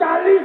40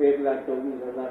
1,24,000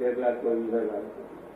1,24,000।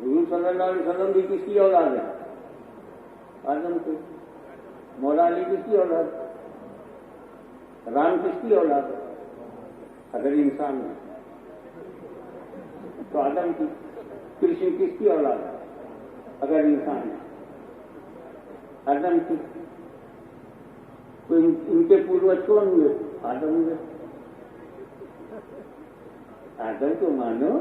حضور صلی اللہ علیہ وسلم بھی کس کی اولاد ہے؟ آدم کی. مولا علی کس کی اولاد ہے؟ رام کس کی اولاد ہے؟ اگر انسان ہے تو آدم کی. کرشن کس کی اولاد ہے؟ اگر انسان ہے آدم کی. تو ان کے پوروج کون ہوئے؟ آدم ہوئے. آدم کو مانو،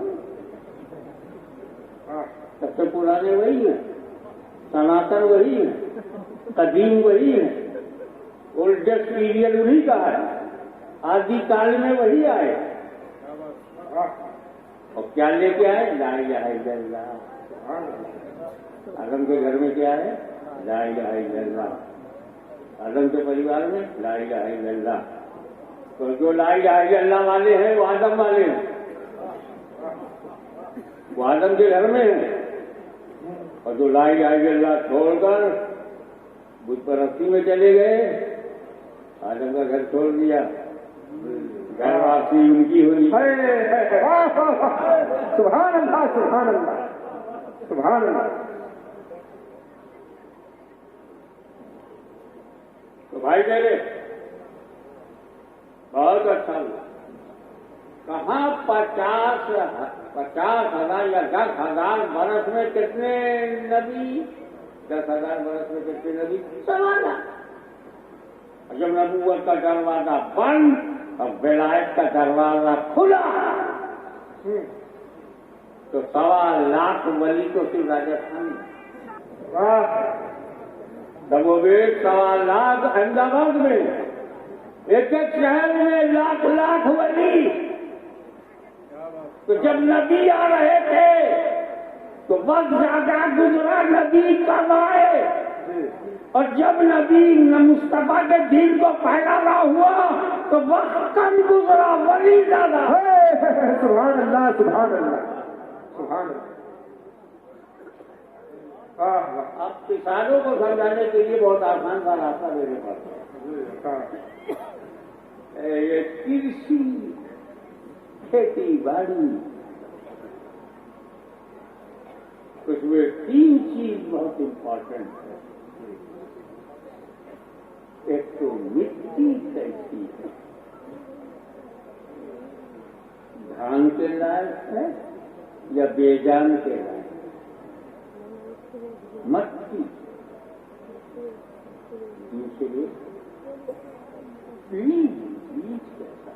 سب سے پرانے وہی ہیں، سناتن وہی ہیں، قدیم وہی ہیں، اولڈسٹ پیریڈ وہی کا ہے، آدی کال میں وہی آئے. اور کیا لے کے آئے؟ لا الہ الا اللہ. آدم کے گھر میں کیا ہے؟ لا الہ الا اللہ. آدم کے پریوار میں لا الہ الا اللہ. تو جو لا الہ الا اللہ والے ہیں وہ آدم والے ہیں، وہ آدم کے گھر میں ہیں. اور جو لا الہ الا اللہ چھوڑ کر بت پرستی میں چلے گئے، آدم کا گھر چھوڑ دیا، گھر واپسی ان کی ہونی. سبحان اللہ سبحان اللہ سبحان اللہ. تو بھائی میرے بہت اچھا ہوا. کہاں 50,000 یا 10,000 برس میں کتنے نبی؟ 10,000 برس میں کتنے نبی؟ سوالہ. جب نبوت کا دروازہ بند اور ولایت کا دروازہ کھلا تو 1.25 ولی تو صرف راجستھان میں. دبوبیٹ 1.25 احمد آباد میں، ایک ایک شہر میں لاکھ ولی. تو جب نبی آ رہے تھے تو وقت زیادہ گزرا، نبی کم آئے. اور جب نبی مصطفیٰ کے دین کو پھیلانا ہوا تو وقت کم گزرا، ولی زیادہ. سبحان اللہ سبحان اللہ سبحان اللہ. اب کسانوں کو سمجھانے کے لیے بہت آسان سا راستہ میرے پاس ہے. یہ کرشی، کھیتی باڑی، اس میں 3 چیز بہت امپورٹنٹ ہے. ایک تو مٹی کیسی ہے، دھان کے لائق ہے یا بیجان کے لائق؟ مٹی. دوسرے بیج کیسا؟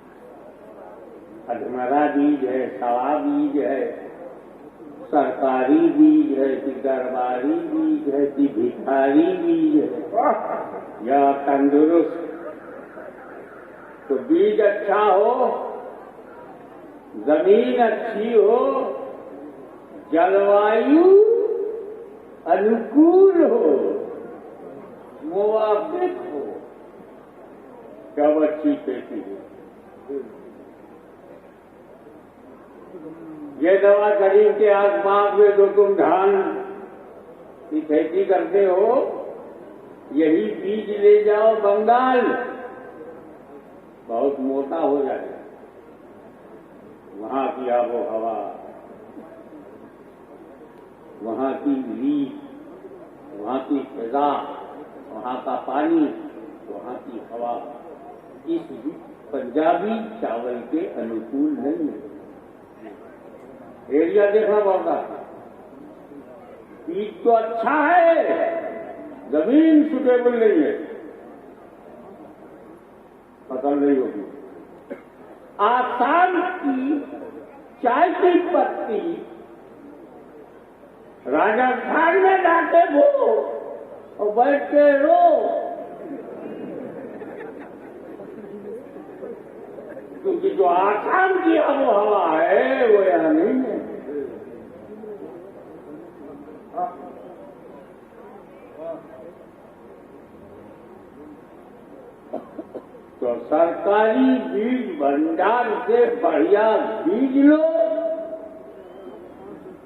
ادھمرا بیج ہے، سوا بیج ہے، سرکاری بیج ہے کہ درباری بیج ہے کہ بھکاری بیج ہے یا تندرست؟ تو بیج اچھا ہو، زمین اچھی ہو، جلوایو انوکول ہو، موافق ہو، جب اچھی کھیتی ہو. یہ دوا کریم کے آسمان میں جو تم دھان کی کھیتی کرتے ہو، یہی بیج لے جاؤ بنگال، بہت موٹا ہو جائے گا. وہاں کی آب و ہوا، وہاں کی ریت، وہاں کی فضا، وہاں کا پانی، وہاں کی ہوا اس پنجابی چاول کے انوکول نہیں ہے. ایریا دیکھنا پڑتا ہے. بیج تو اچھا ہے، زمین سوٹیبل نہیں ہے، فصل نہیں ہوگی. آسام کی چائے کی پتی راجستھان میں جا کے بو اور بیٹھ کے رو، کیونکہ جو آسام کی آب و ہوا ہے وہ یہاں نہیں ہے. تو سرکاری بیج بھنڈار سے بڑھیا بیج لو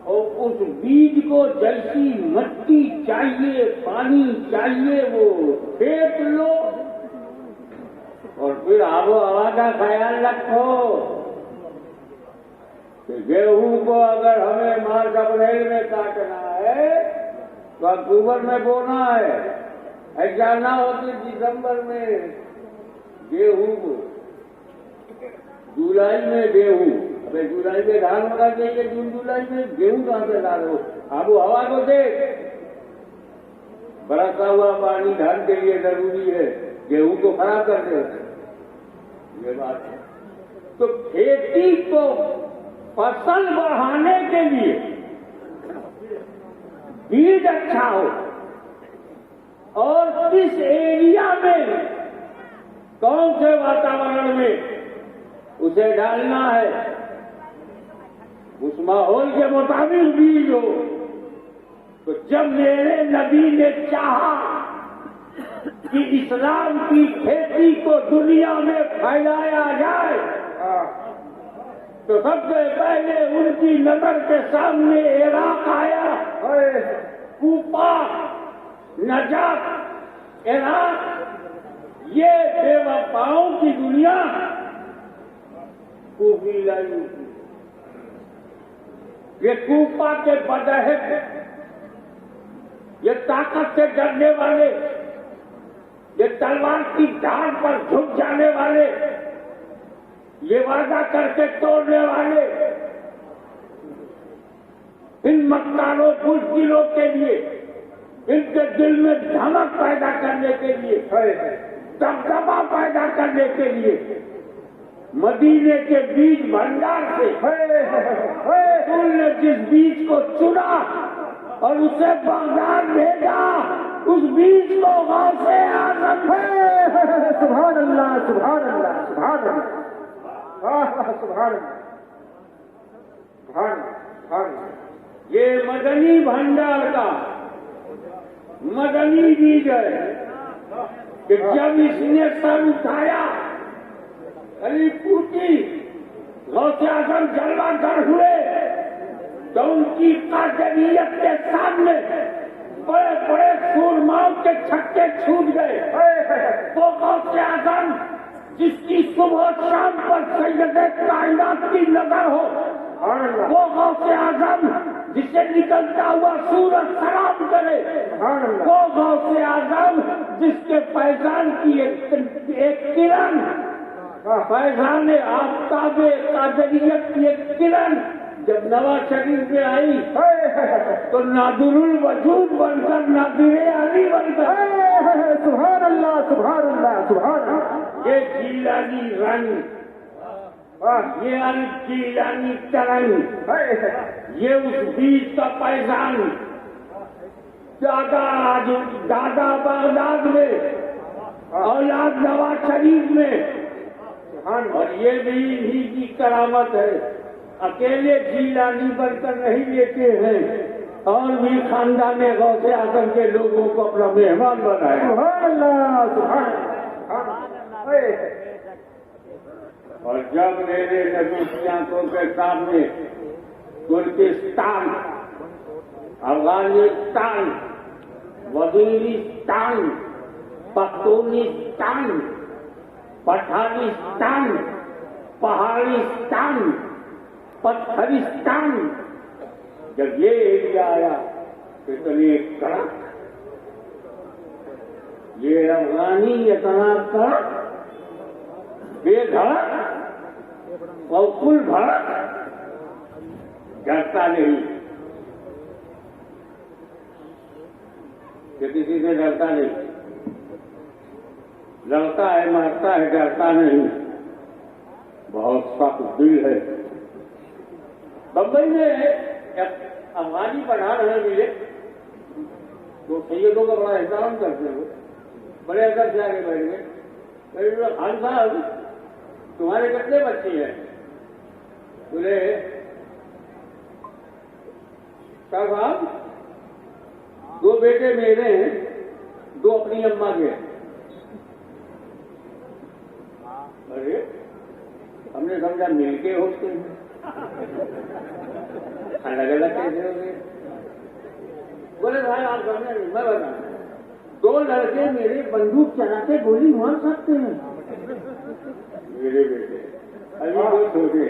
اور اس بیج کو جیسی مٹی چاہیے، پانی چاہیے، وہ پھینک لو اور پھر آب و ہوا کا خیال رکھو. کہ گیہوں کو اگر ہمیں مارچ اپریل میں کاٹنا ہے تو اکتوبر میں بونا ہے، ایسا نہ ہو کہ دسمبر میں گیہوں کو، جولائی میں گیہوں، ابھی جولائی میں دھان ہونا چاہیے، جون جولائی میں گیہوں کہاں سے لا رہے ہو؟ آب و ہوا کو دیکھ، برسا ہوا پانی دھان کے لیے ضروری ہے، گیہوں کو خراب کر دے، یہ بات ہے۔ تو کھیتی کو فصل بڑھانے کے لیے بیج اچھا ہو اور کس ایریا میں کون سے واتاورن میں اسے ڈالنا ہے، اس ماحول کے مطابق بیج ہو۔ تو جب میرے نبی نے چاہا کہ اسلام کی کھیتی کو دنیا میں پھیلایا جائے تو سب سے پہلے ان کی نظر کے سامنے عراق آیا، کوفہ، نجف، عراق، یہ بے وفاؤں کی دنیا کوفی لائی، یہ کوفہ کے بدہد، یہ طاقت سے ڈرنے والے، یہ تلوار کی ڈھال پر جھک جانے والے، یہ وعدہ کر کے توڑنے والے، ان مکاروں بزدلوں کے لیے، ان کے دل میں دھمک پیدا کرنے کے لیے، دبدبا پیدا کرنے کے لیے مدینے کے بیج بھنڈار سے رسول نے جس بیج کو چنا اور اسے بغداد بھیجا، اس بیج کو غوث اعظم سبحان اللہ، سبحان اللہ، سبحان اللہ، سبحان اللہ، سبحان اللہ۔ یہ مدنی بھنڈار کا مدنی بیج ہے کہ جب اس نے سر اٹھایا، علی پوچھی، غوث اعظم جلوہ گر ہوئے تو ان کی قادریت کے سامنے بڑے بڑے سورماؤں کے چھکے چھوٹ گئے۔ وہ غوث اعظم جس کی صبح شام پر سید کائنات کی نظر ہو، وہ غوث اعظم جسے نکلتا ہوا سورج سلام کرے، وہ غوث اعظم جس کے فیضان کی ایک کرن، فیضان آفتاب قادریت کی ایک کرن جب نواز شریف میں آئی تو نادر الوجود بن کر نادر علی بن کر، سبحان اللہ، سبحان اللہ، سبحان اللہ۔ یہ جیلانی رنگ، یہ جیلانی ترنگ، یہ اس بیج کا پیغام دادا بغداد میں، اولاد نواز شریف میں، اور یہ بھی انہی کی کرامت ہے۔ اکیلے جیلانی بن کر نہیں لیتے ہیں، اور بھی خاندان غوث اعظم کے لوگوں کو اپنا مہمان بنائے۔ سبحان اللہ، سبحان اللہ۔ اور جب میرے نبی کی آنکھوں کے سامنے ترکستان، افغانستان، وزیرستان، پختونستان، پٹھانستان، پہاڑستان، پتھرستان، جب یہ ایریا آیا تو اتنی کڑک، یہ افغانی اتنا کڑک، بے دھڑک اور کل بھڑک، ڈرتا نہیں کہ کسی سے ڈرتا نہیں، لڑتا ہے مارتا ہے، ڈرتا نہیں، بہت سخت دل ہے۔ بمبئی میں افغانی پٹھان ہمیں ملے تو سیدوں کا بڑا احترام کرتے ہیں، بڑے ادب سے آگے بیٹھ گئے، خان صاحب تمہارے کتنے بچے ہیں؟ بولے صاحب 2 بیٹے میرے ہیں، 2 اپنی اماں کے ہیں۔ ارے ہم نے سمجھا مل کے ہوتے ہیں، الگ الگ کیسے ہو گئے؟ بولے بھائی آپ سمجھے نہیں، میں بتا 2 لڑکے میرے بندوق چلاتے گولی مار سکتے ہیں، میرے بیٹے ابھی 2 چھوٹے،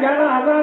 11,000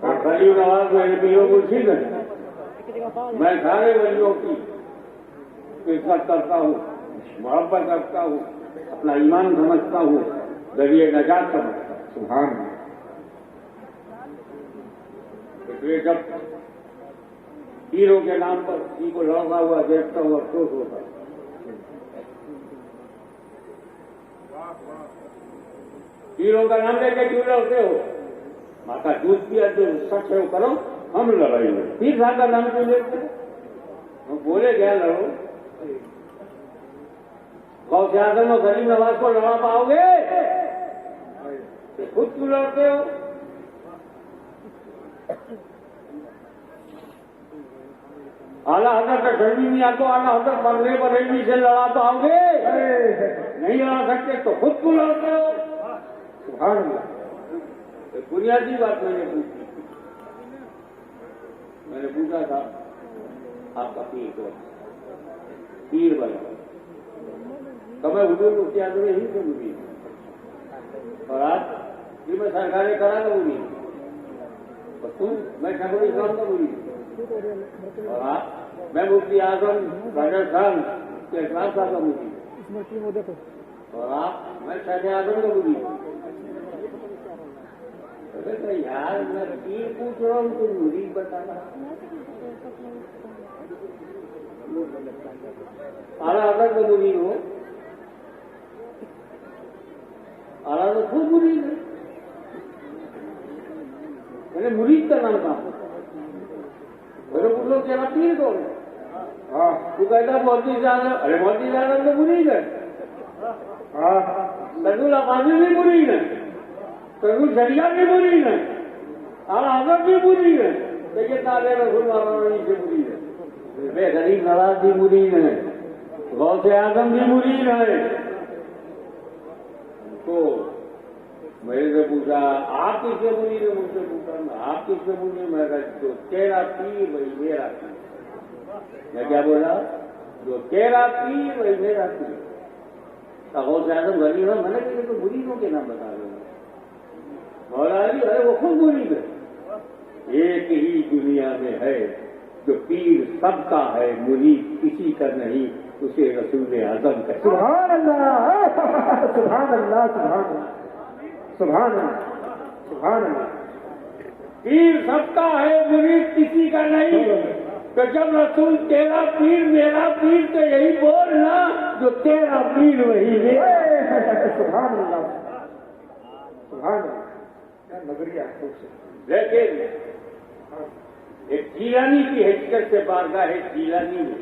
اور غریب نواز میرے پیروں مرشد ہے. میں سارے ولیوں کی عزت کرتا ہوں, محبت رکھتا ہوں, اپنا ایمان سمجھتا ہوں, ذریعہ نجات سمجھتا ہوں. سبحان اللہ. اس لیے جب پیروں کے نام پر کسی کو لڑتا ہوا دیکھتا ہوں افسوس ہوتا ہے. پیروں کا نام لے کے کیوں لڑتے ہو؟ ماتا دودھ پیا جو سچ ہے وہ کرو, ہم لڑائیں گے. پیر صاحب کا نام کیوں لیتے ہیں؟ ہم بولے کیا لڑو؟ غوث اعظم اور غریب نواز کو لڑا پاؤ گے؟ خود کیوں لڑتے ہو؟ اعلیٰ حضرت شرمی میاں کو اعلیٰ حضرت بندے بریلوی سے لڑا پاؤ گے؟ نہیں لڑا سکتے تو خود کیوں لڑتے ہو؟ سبحان اللہ. بنیادی بات میں نے پوچھی. میں نے پوچھا تھا آپ کا پیر کو, پیر بنا تو میں حضور مفتی اعظم ہی سے ملی, اور آج یہ میں سرکاریں کرا کر ملی, اور تم میں شیخ الاسلام کا ملی, اور آج میں مفتی اعظم راجستھان کے اخلاق صاحب کا ملی, اور آپ میں شیخ اعظم کا ملی. یار میں پیر پوچھ رہا ہوں تو مرید بتانا. اعلیٰ حضرت کا مرید ہو, اعلیٰ حضرت خود مرید ہے. میں نے مرید کا نام کہا, میرے پوچھو تیرا پیر کون ہے؟ ہاں تو کہتا مولوی صاحب. ارے مولوی صاحب تو مرید ہے. ہاں سرگل افاظی بھی مرید ہے, سرگل شریعہ بھی مرید ہے, اعلیٰ حضرت بھی مرید ہے. سید علیہ رسول اللہ سے مرید ہے. بے غریب نواز بھی مرید ہے, غوث اعظم بھی مرید ہے. تو میرے سے پوچھا آپ کس سے مرید ہے؟ مجھ سے پوچھا آپ کس سے مرید ہے؟ میں کہا جو تیرا پیر وہی میرا پیر. میں کیا بولا؟ جو تیرا پیر وہی میرا پیر. غوث اعظم غریب ہے, میں نے کہا تو مریدوں کے نام بتا رہے ہیں. مولا علی ہے وہ خود مرید ہے. ایک ہی دنیا میں ہے جو پیر سب کا ہے, مرید کسی کا نہیں, اسے رسول اعظم کا. سبحان اللہ. سبحان اللہ. سبحان اللہ. سبحان اللہ. سبحان اللہ. پیر سب کا ہے, مرید کسی کا نہیں. تو جب رسول تیرا پیر میرا پیر تو یہی بولنا جو تیرا پیر وہی میرا. سبحان اللہ. سبحان اللہ. نظریہ لیکن ایک جیلانی کی حیثیت سے بارگاہ جیلانی میں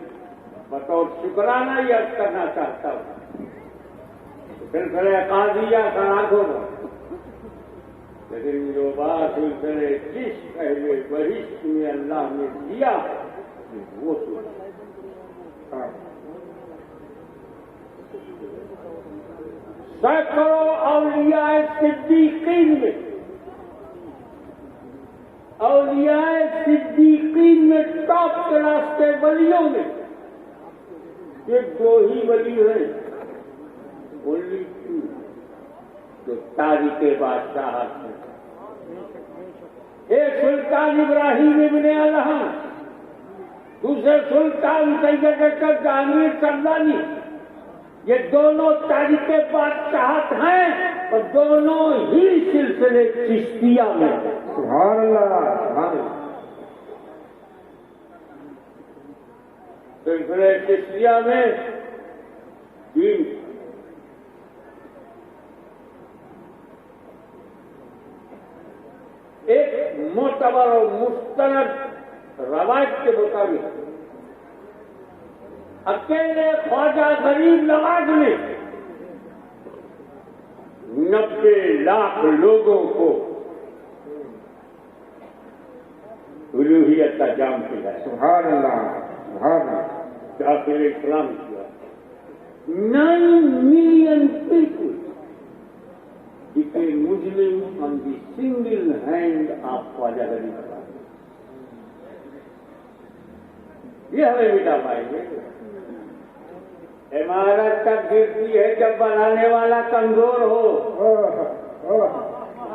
بطور شکرانہ یہ عرض کرنا چاہتا ہوں. سلسلہ قادریہ خراب ہوگا, لیکن جو بات سلسلے جس پہلے بہشت میں اللہ نے دیا وہ سن. سینکڑوں اولیاء صدیقین میں, اولیاء صدیقین میں ٹاپ کلاس کے ولیوں میں یہ دو ہی ولی ہیں, اونلی ٹو, جو تاریخ بادشاہت ہیں. ایک سلطان ابراہیم ابن الہم, دوسرے سلطان سید جہانگیر سردانی. یہ دونوں تاریخ بادشاہت ہیں اور دونوں ہی سلسلے چشتیہ میں. سبحان اللہ. سبحان اللہ. سلسلے چشتیہ میں دین ایک معتبر اور مستند روایت کے مطابق اکیلے خواجہ غریب نواز نے 90 لاکھ لوگوں کو الوہیت کا جام پلایا. سبحان اللہ. سبحان اللہ. داخل اسلام کیا. 9 million people became Muslim on the single hand of Khwaja Gharib نواز. یہ ہمیں مٹا پائیں گے. عمارت تک گرتی ہے جب بنانے والا کمزور ہو.